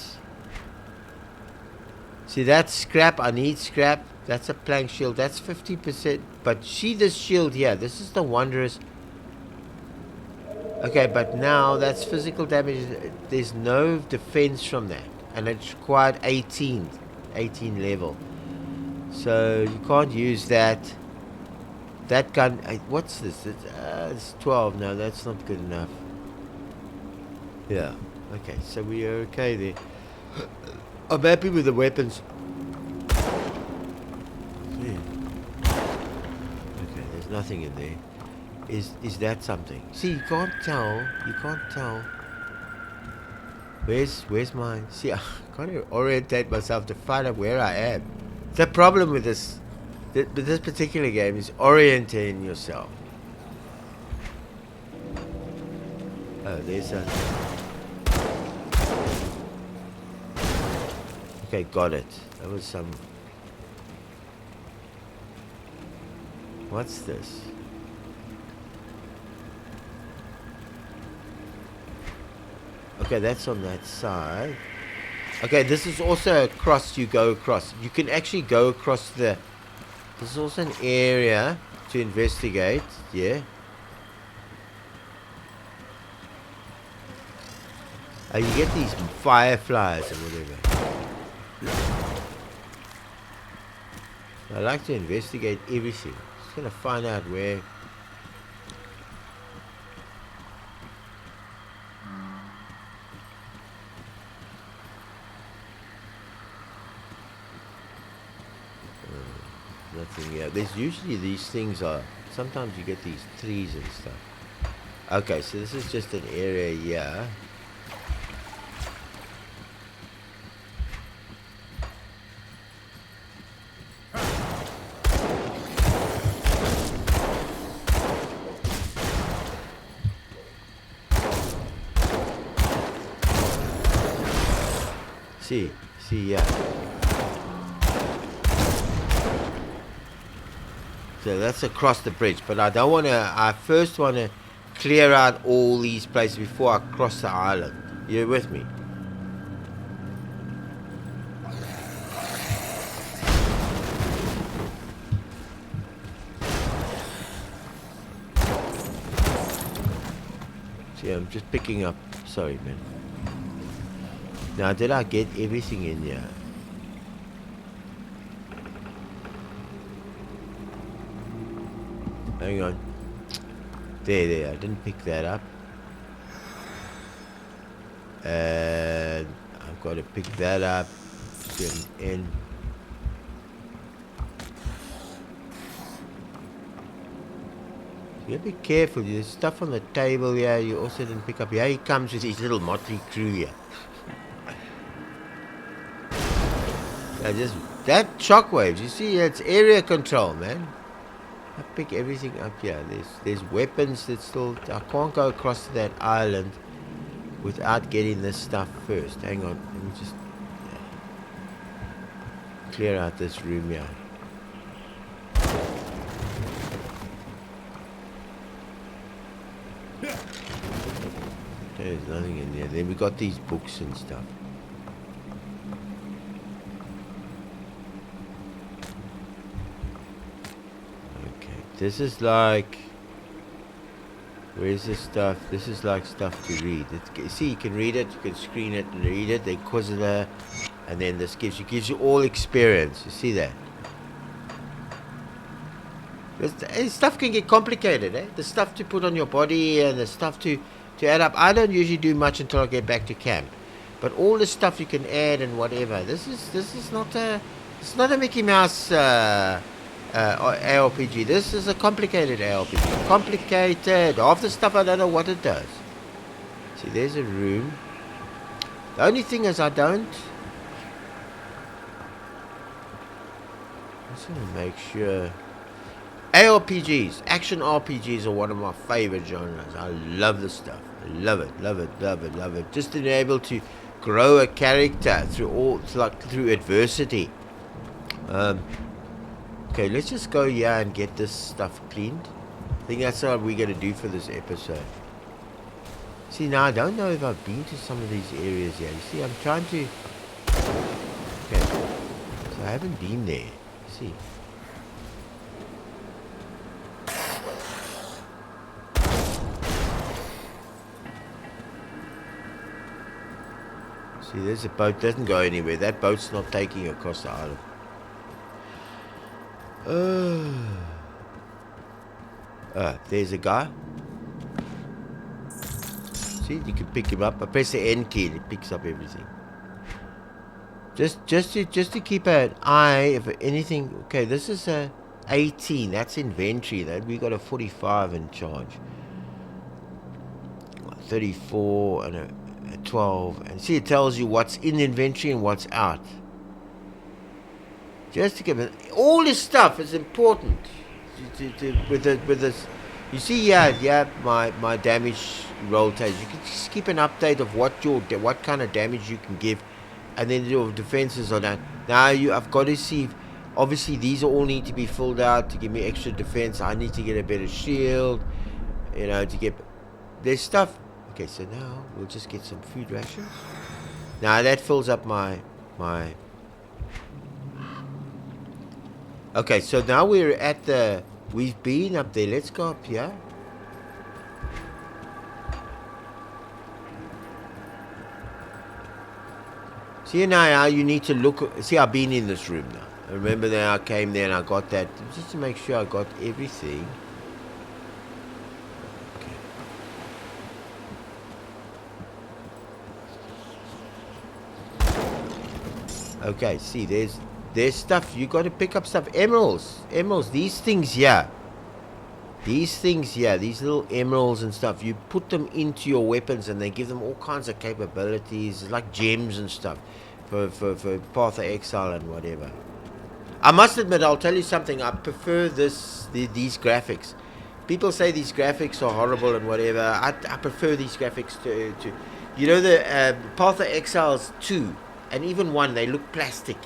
see, that's scrap. I need scrap. That's a plank shield. That's 50%. But see this shield here. This is the wondrous. Okay, but now that's physical damage. There's no defense from that. And it's required 18 level. So you can't use that. That gun. What's this? It's 12. No, that's not good enough. Yeah. Okay, so we are okay there. I'm happy with the weapons. Yeah. Okay, there's nothing in there. Is that something? See, you can't tell. You can't tell. Where's mine? See, I can't orientate myself to find out where I am. The problem with this particular game is orienting yourself. Oh, there's a. Okay, got it. That was some. What's this? Okay, that's on that side. Okay, this is also across. You go across. You can actually go across the. This is also an area to investigate. Yeah. You get these fireflies or whatever. I like to investigate everything. Just gonna find out where. Nothing. Yeah, there's usually these things are. Sometimes you get these trees and stuff. Okay, so this is just an area here. See, yeah. So that's across the bridge, but I don't want to. I first want to clear out all these places before I cross the island. You with me? See, I'm just picking up. Sorry, man. Now, did I get everything in here? Hang on. There. I didn't pick that up. And I've got to pick that up. In. Yeah, be careful. There's stuff on the table here you also didn't pick up. Here he comes with his little motley crew here. Just that shockwaves. You see, it's area control, man. I pick everything up here. There's weapons that still. I can't go across to that island without getting this stuff first. Hang on, let me just clear out this room here. There's nothing in there. Then we got these books and stuff. Okay, this is like. Where's this stuff? This is like stuff to read. See, you can read it, you can screen it and read it. The Inquisitor, and then this gives you all experience. You see that? Stuff can get complicated, eh? The stuff to put on your body and the stuff to add up. I don't usually do much until I get back to camp, but all the stuff you can add and whatever. This is not a Mickey Mouse ARPG. This is a complicated ARPG. Complicated. Half the stuff I don't know what it does. See, there's a room. The only thing is I just want to make sure. ARPGs, action RPGs are one of my favorite genres. I love this stuff. I love it, love it, love it, love it. Just being able to grow a character through adversity. Okay, let's just go here and get this stuff cleaned. I think that's what we're going to do for this episode. See, now I don't know if I've been to some of these areas yet. You see, I'm trying to... Okay, so I haven't been there. See. See, there's a boat. Doesn't go anywhere. That boat's not taking you across the island. There's a guy. See, you can pick him up. I press the N key and it picks up everything. Just to keep an eye if anything. Okay, this is a 18. That's inventory. That we got a 45 in charge. 34 and a 12. And see, it tells you what's in the inventory and what's out. Just to give it, all this stuff is important. With this, you see, my damage roll tells you can just keep an update of what kind of damage you can give, and then your defenses are done. Now I've got to see. Obviously, these all need to be filled out to give me extra defense. I need to get a better shield, to get there's stuff. Okay, so now we'll just get some food rations. Now that fills up my. Okay, so now we're at we've been up there. Let's go up here. See now how you need to look. See, I've been in this room now. I remember that I came there and I got that. Just to make sure I got everything. Okay, see, there's stuff. You got to pick up stuff. Emeralds. These things here. These little emeralds and stuff. You put them into your weapons and they give them all kinds of capabilities. It's like gems and stuff for Path of Exile and whatever. I must admit, I'll tell you something. I prefer these graphics. People say these graphics are horrible and whatever. I prefer these graphics to the Path of Exiles 2. And even 1, they look plastic.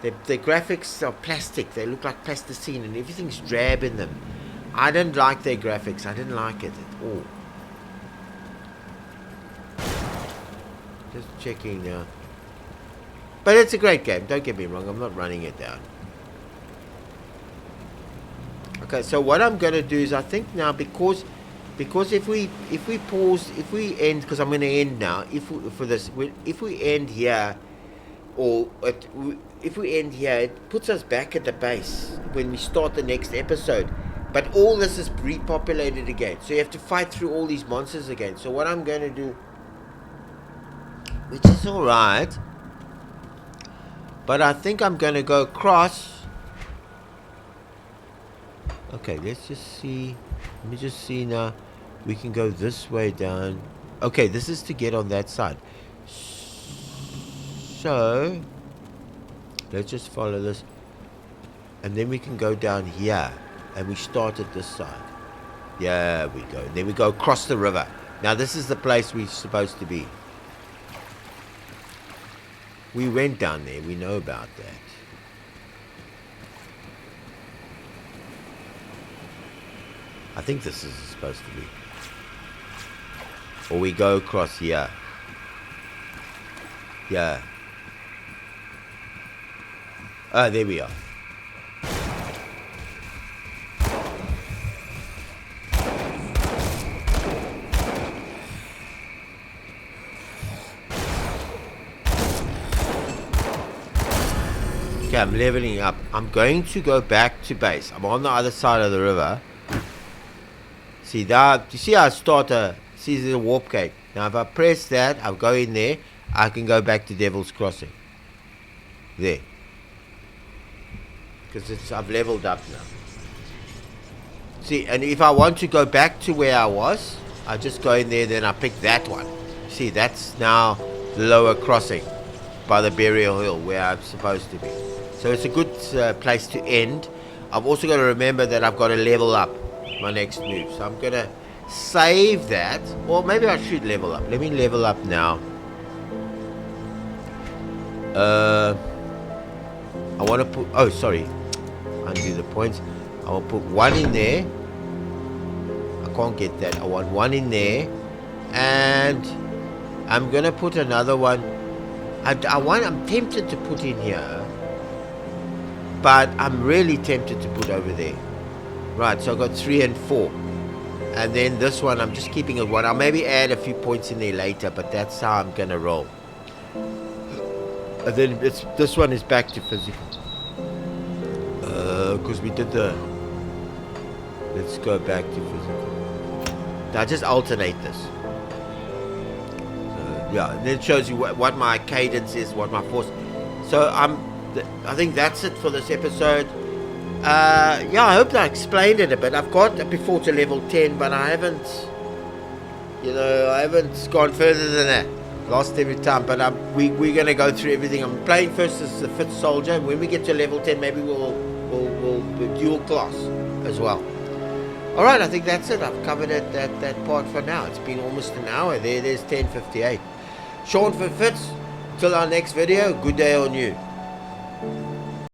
The graphics are plastic. They look like plasticine and everything's drab in them. I didn't like their graphics. I didn't like it at all. Just checking now. But it's a great game. Don't get me wrong. I'm not running it down. Okay, so what I'm going to do is I think now because if we pause, if we end, because I'm going to end now, if we end here, if we end here, it puts us back at the base when we start the next episode. But all this is repopulated again, so you have to fight through all these monsters again. So what I'm going to do, which is all right, but I think I'm going to go across. Okay, let's just see. Let me just see now. We can go this way down. Okay, this is to get on that side. So, let's just follow this. And then we can go down here. And we start at this side. There we go. And then we go across the river. Now, this is the place we're supposed to be. We went down there. We know about that. I think this is supposed to be. Or we go across here. Yeah. Ah, there we are. Okay, I'm leveling up. I'm going to go back to base. I'm on the other side of the river. See that? You see how I start see there's a warp gate. Now if I press that, I'll go in there. I can go back to Devil's Crossing. There. Because I've leveled up now. See, and if I want to go back to where I was, I just go in there, then I pick that one. See, that's now the lower crossing by the Burial Hill where I'm supposed to be. So it's a good place to end. I've also got to remember that I've got to level up my next move. So I'm going to save that. Or maybe I should level up. Let me level up now. I want to put... Oh, sorry. Undo the points. I will put one in there. I can't get that. I want one in there. And I'm going to put another one. I'm tempted to put in here. But I'm really tempted to put over there. Right, so I've got 3 and 4. And then this one, I'm just keeping it 1. I'll maybe add a few points in there later, but that's how I'm going to roll. And then this one is back to physical. Because we did the... Let's go back to physical. Now just alternate this. So, yeah, and then it shows you what my cadence is, what my force... So I think that's it for this episode. Yeah, I hope I explained it a bit. I've got before to level 10, but I haven't gone further than that. Lost every time, but we're going to go through everything. I'm playing first as the 5th soldier. When we get to level 10, maybe we'll dual class as well. Alright, I think that's it. I've covered that part for now. It's been almost an hour. There's 10:58. Sean for Fitz. Till our next video, good day on you.